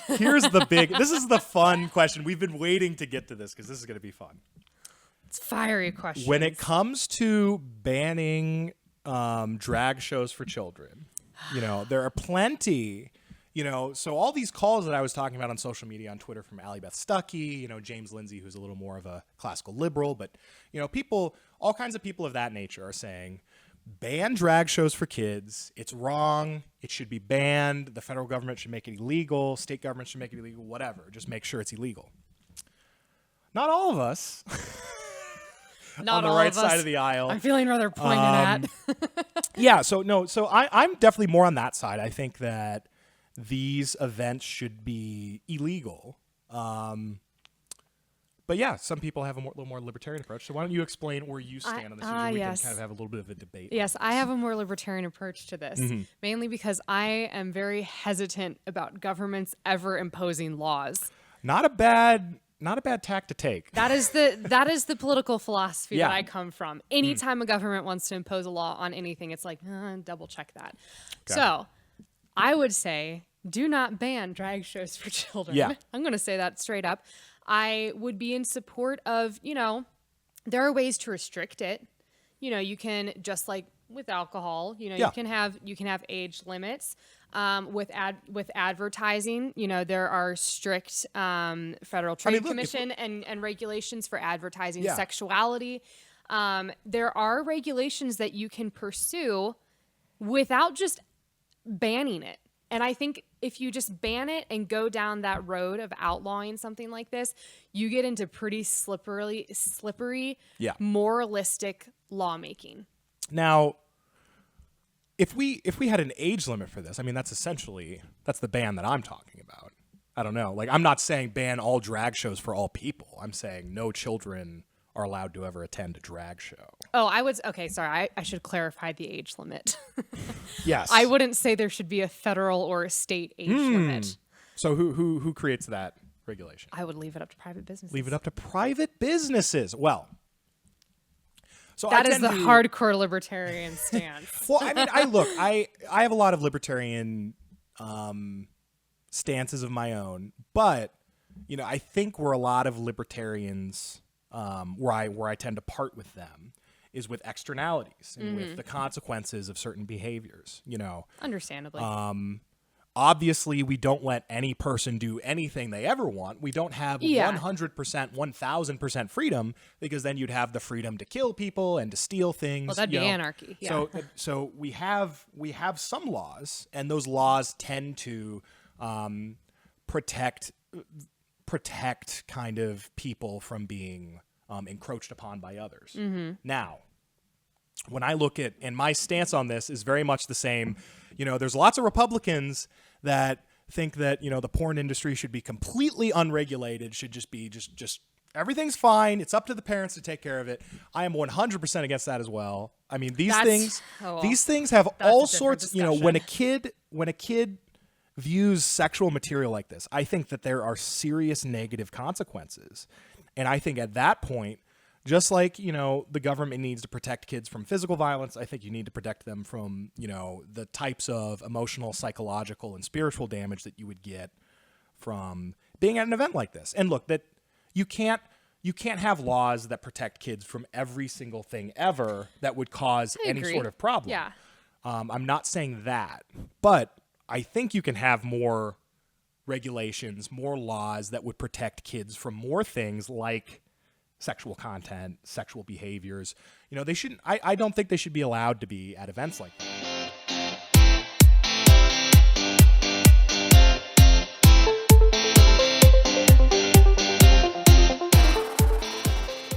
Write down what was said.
Here's the this is the fun question. We've been waiting to get to this because this is going to be fun. It's fiery question. When it comes to banning drag shows for children, there are plenty, so all these calls that I was talking about on social media, on Twitter, from Allie Beth Stuckey, James Lindsay, who's a little more of a classical liberal, but, people, all kinds of people of that nature are saying, ban drag shows for kids. It's wrong. It should be banned. The federal government should make it illegal. State government should make it illegal, whatever. Just make sure it's illegal. Not all of us. Not on the all right of side us. of the aisle. I'm feeling rather pointed at. Yeah, so I'm definitely more on that side. I think that these events should be illegal. But yeah, some people have a little more libertarian approach. So why don't you explain where you stand on this issue? We can kind of have a little bit of a debate. Yes, I have a more libertarian approach to this, mainly because I am very hesitant about governments ever imposing laws. Not a bad tack to take. That is the political philosophy Yeah. that I come from. Anytime a government wants to impose a law on anything, it's like, double check that. Okay. So I would say, do not ban drag shows for children. Yeah. I'm going to say that straight up. I would be in support of, there are ways to restrict it. You can, just like with alcohol, Yeah. you can have age limits. With advertising, there are strict Federal Trade Commission and regulations for advertising sexuality. There are regulations that you can pursue without just banning it. And I think if you just ban it and go down that road of outlawing something like this, you get into pretty slippery, moralistic lawmaking. Now, if we had an age limit for this, I mean, that's the ban that I'm talking about. I don't know. Like, I'm not saying ban all drag shows for all people. I'm saying no children are allowed to ever attend a drag show. Oh, okay, sorry. I should clarify the age limit. Yes. I wouldn't say there should be a federal or a state age limit. So who creates that regulation? I would leave it up to private businesses. Leave it up to private businesses. Well, so that is the hardcore libertarian stance. Well, I mean, I have a lot of libertarian stances of my own, but I think where a lot of libertarians where I tend to part with them is with externalities and with the consequences of certain behaviors. Understandably. Obviously, we don't let any person do anything they ever want. We don't have 100%, 1,000% freedom, because then you'd have the freedom to kill people and to steal things. Well, that'd be anarchy. Yeah. So we have some laws, and those laws tend to protect kind of people from being encroached upon by others. Now, when I look at, and my stance on this is very much the same. There's lots of Republicans that think that, the porn industry should be completely unregulated, should just be just everything's fine. It's up to the parents to take care of it. I am 100% against that as well. I mean, these things have all sorts, when a kid views sexual material like this, I think that there are serious negative consequences. And I think at that point, just like, the government needs to protect kids from physical violence, I think you need to protect them from, the types of emotional, psychological, and spiritual damage that you would get from being at an event like this. And look, that you can't have laws that protect kids from every single thing ever that would cause any sort of problem. Yeah. I'm not saying that, but I think you can have more regulations, more laws that would protect kids from more things like sexual content, sexual behaviors. They shouldn't, I don't think they should be allowed to be at events like that.